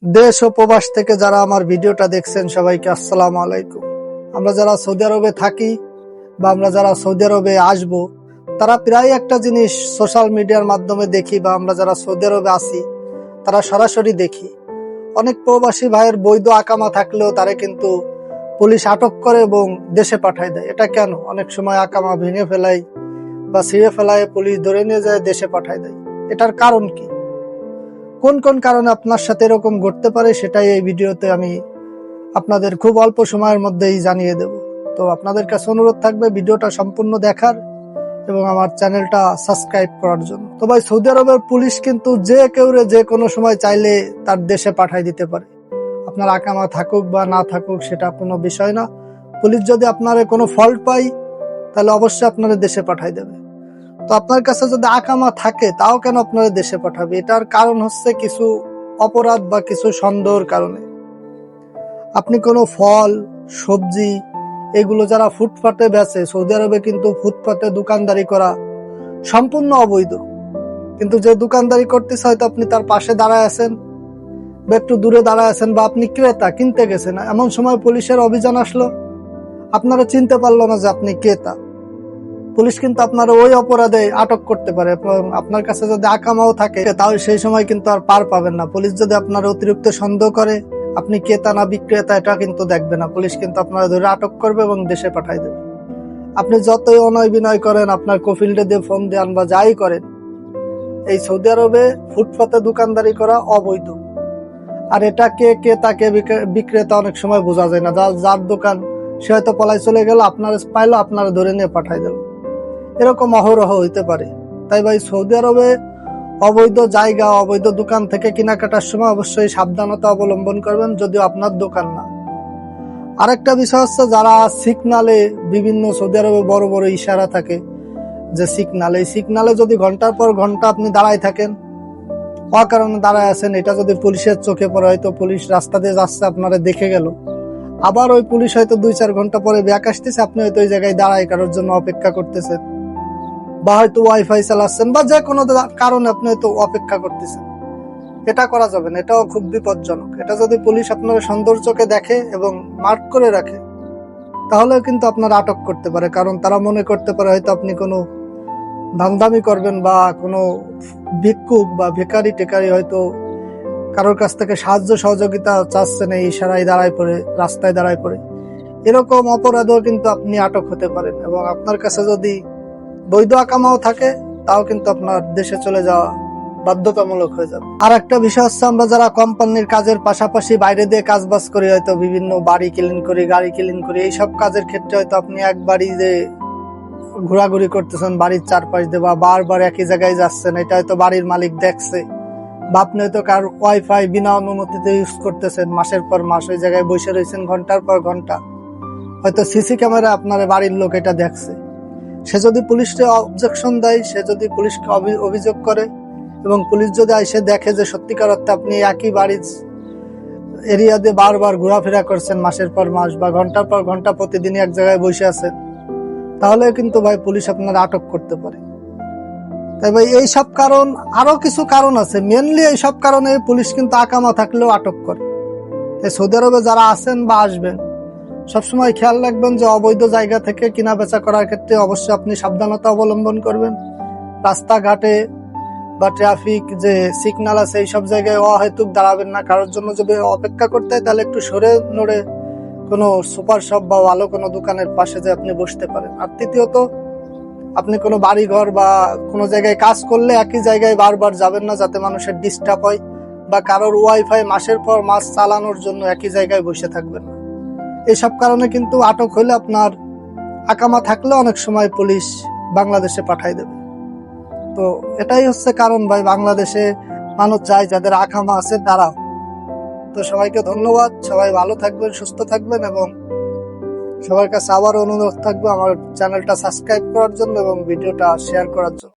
দেশ ও প্রবাস থেকে যারা আমার ভিডিওটা দেখছেন সবাইকে আসসালামু আলাইকুম। আমরা যারা সৌদি আরবে থাকি বা আমরা যারা সৌদি আরবে আসব, তারা প্রায় একটা জিনিস সোশ্যাল মিডিয়ার মাধ্যমে দেখি বা আমরা যারা সৌদি আরবে আছি তারা সরাসরি দেখি, অনেক প্রবাসী ভাইয়ের বৈধ আকামা থাকলেও তারা কিন্তু পুলিশ আটক করে এবং দেশে পাঠায় দেয়। এটা কেন? অনেক সময় আকামা ভেঙে ফেলায় বা ছিঁড়ে ফেলায় পুলিশ ধরে নিয়ে যায় দেশে পাঠায় দেয়। এটার কারণ কি? কোন কোন কারণে আপনার সাথে এরকম ঘটতে পারে সেটাই এই ভিডিওতে আমি আপনাদের খুব অল্প সময়ের মধ্যেই জানিয়ে দেব। তো আপনাদের কাছে অনুরোধ থাকবে ভিডিওটা সম্পূর্ণ দেখার এবং আমার চ্যানেলটা সাবস্ক্রাইব করার জন্য। তো ভাই, সৌদি আরবের পুলিশ কিন্তু যে কেউরে যে কোনো সময় চাইলে তার দেশে পাঠায় দিতে পারে। আপনার আকামা থাকুক বা না থাকুক সেটা কোনো বিষয় না। পুলিশ যদি আপনার কোনো ফল্ট পায় তাহলে অবশ্যই আপনারা দেশে পাঠায় দেবে। তো আপনার কাছে যদি আকামা থাকে তাও কেন আপনারা দেশে পাঠাবে? এটার কারণ হচ্ছে কিছু অপরাধ বা কিছু সন্দেহের কারণে। আপনি কোনো ফল, সবজি এগুলো যারা ফুটপাতে বেচে, সৌদি আরবে কিন্তু ফুটপাতে দোকানদারি করা সম্পূর্ণ অবৈধ। কিন্তু যে দোকানদারি করতেছে হয়তো আপনি তার পাশে দাঁড়ায় আছেন বা একটু দূরে দাঁড়ায় আছেন বা আপনি ক্রেতা, কিনতে গেছেন, এমন সময় পুলিশের অভিযান আসলো, আপনারা চিনতে পারলো না যে আপনি ক্রেতা। পুলিশ কিন্তু আপনার ওই অপরাধে আটক করতে পারে। আপনার কাছে যদি আকামাও থাকে তাহলে সেই সময় কিন্তু আর পার পাবেন না। পুলিশ যদি আপনার অতিরিক্ত সন্দেহ করে আপনি ক্রেতা না বিক্রেতা এটা কিন্তু দেখবে না। পুলিশ কিন্তু আপনারা ধরে আটক করবে এবং দেশে পাঠাই দেবে। আপনি যতই অনয় বিনয় করেন, আপনার কফিল্ডে দিয়ে ফোন দেন বা যাই করেন, এই সৌদি আরবে ফুটপাতে দোকানদারি করা অবৈধ। আর এটা কে ক্রেতা কে বিক্রেতা অনেক সময় বোঝা যায় না। যার দোকান সে হয়তো পলাই চলে গেল, আপনারা পাইলো, আপনারা ধরে নিয়ে পাঠাই দিল। এরকম অহরহ হইতে পারে। তাই ভাই, সৌদি আরবে অবৈধ জায়গা, অবৈধ দোকান থেকে কেনাকাটার সময় অবশ্যই সাবধানতা অবলম্বন করবেন, যদিও আপনার দোকান না। আরেকটা বিষয় হচ্ছে, যারা সিগনালে, বিভিন্ন সৌদি আরবে বড় বড় ইশারা থাকে যে সিগনাল, এই সিগনালে যদি ঘন্টার পর ঘন্টা আপনি দাঁড়ায় থাকেন, অকারণে দাঁড়ায় আছেন, এটা যদি পুলিশের চোখে পড়ে, হয়তো পুলিশ রাস্তা দিয়ে যাচ্ছে আপনারা দেখে গেল, আবার ওই পুলিশ হয়তো 2-4 ঘন্টা পরে ব্যাক আসতেছে, আপনি হয়তো ওই জায়গায় দাঁড়ায় কারোর জন্য অপেক্ষা করতেছেন বা হয়তো ওয়াইফাই চালাচ্ছেন বা যে কোনো কারণে আপনি হয়তো অপেক্ষা করতেছেন, এটা করা যাবে না। এটাও খুব বিপজ্জনক। এটা যদি পুলিশ আপনার সৌন্দর্য চোখে দেখে এবং মার্ক করে রাখে তাহলেও কিন্তু আপনার আটক করতে পারে। কারণ তারা মনে করতে পারে হয়তো আপনি কোনো ধান্দামি করবেন বা কোনো ভিক্ষুক বা ভিখারি টেকারি হয়তো কারোর কাছ থেকে সাহায্য সহযোগিতা চাচ্ছেন, এই ইশারায় দাঁড়ায় পড়ে, রাস্তায় দাঁড়ায় পড়ে। এরকম অপরাধেও কিন্তু আপনি আটক হতে পারেন এবং আপনার কাছে যদি বৈধ আকামাও থাকে তাও কিন্তু আপনার দেশে চলে যাওয়া বাধ্যতামূলক হয়ে যাবে। আর একটা বিষয় হচ্ছে, আমরা যারা কোম্পানির কাজের পাশাপাশি বাইরে দিয়ে কাজ বাজ করি, হয়তো বিভিন্ন বাড়ি ক্লিন করি, গাড়ি ক্লিন করি, এইসব কাজের ক্ষেত্রে হয়তো আপনি এক বাড়ি যে ঘোরাঘুরি করতেছেন বাড়ির চারপাশ দিয়ে বা বারবার একই জায়গায় যাচ্ছেন, এটা হয়তো বাড়ির মালিক দেখছে, বা আপনি হয়তো কার ওয়াইফাই বিনা অনুমতিতে ইউজ করতেছেন, মাসের পর মাস ওই জায়গায় বসে রয়েছেন ঘন্টার পর ঘন্টা, হয়তো সিসি ক্যামেরা আপনার বাড়ির লোক এটা দেখছে। সে যদি পুলিশকে অবজেকশন দেয়, সে যদি পুলিশকে অভিযোগ করে এবং পুলিশ যদি এসে দেখে যে সত্যিকার অর্থে আপনি একই বাড়ির এরিয়া দিয়ে বারবার ঘোরাফেরা করছেন মাসের পর মাস বা ঘন্টার পর ঘন্টা প্রতিদিনই এক জায়গায় বসে আছেন, তাহলে কিন্তু ভাই পুলিশ আপনার আটক করতে পারে। তাই ভাই, এই সব কারণ, আরো কিছু কারণ আছে, মেনলি এই সব কারণে পুলিশ কিন্তু আকামা থাকলেও আটক করে। তাই সৌদি আরবে যারা আছেন বা আসবেন, সবসময় খেয়াল রাখবেন যে অবৈধ জায়গা থেকে কিনা বেচা করার ক্ষেত্রে অবশ্যই আপনি সাবধানতা অবলম্বন করবেন। রাস্তাঘাটে বা ট্রাফিক যে সিগন্যাল আছে এই সব জায়গায় অহেতুক দাঁড়াবেন না। কারোর জন্য যদি অপেক্ষা করতে হয় তাহলে একটু সরে নড়ে কোনো সুপার শপ বা ভালো কোনো দোকানের পাশে যে আপনি বসতে পারেন। আর তৃতীয়ত, আপনি কোনো বাড়ি ঘর বা কোনো জায়গায় কাজ করলে একই জায়গায় বারবার যাবেন না, যাতে মানুষের ডিস্টার্ব হয়, বা কারোর ওয়াইফাই মাসের পর মাস চালানোর জন্য একই জায়গায় বসে থাকবেন না। এইসব কারণে কিন্তু আটক হইলে আপনার আকামা থাকলে অনেক সময় পুলিশ বাংলাদেশে পাঠাই দেবে। তো এটাই হচ্ছে কারণ ভাই, বাংলাদেশে মানুষ যায় যাদের আকামা আছে তারা। তো সবাইকে ধন্যবাদ, সবাই ভালো থাকবেন, সুস্থ থাকবেন এবং সবার কাছে আবার অনুরোধ থাকবে আমার চ্যানেলটা সাবস্ক্রাইব করার জন্য এবং ভিডিওটা শেয়ার করার জন্য।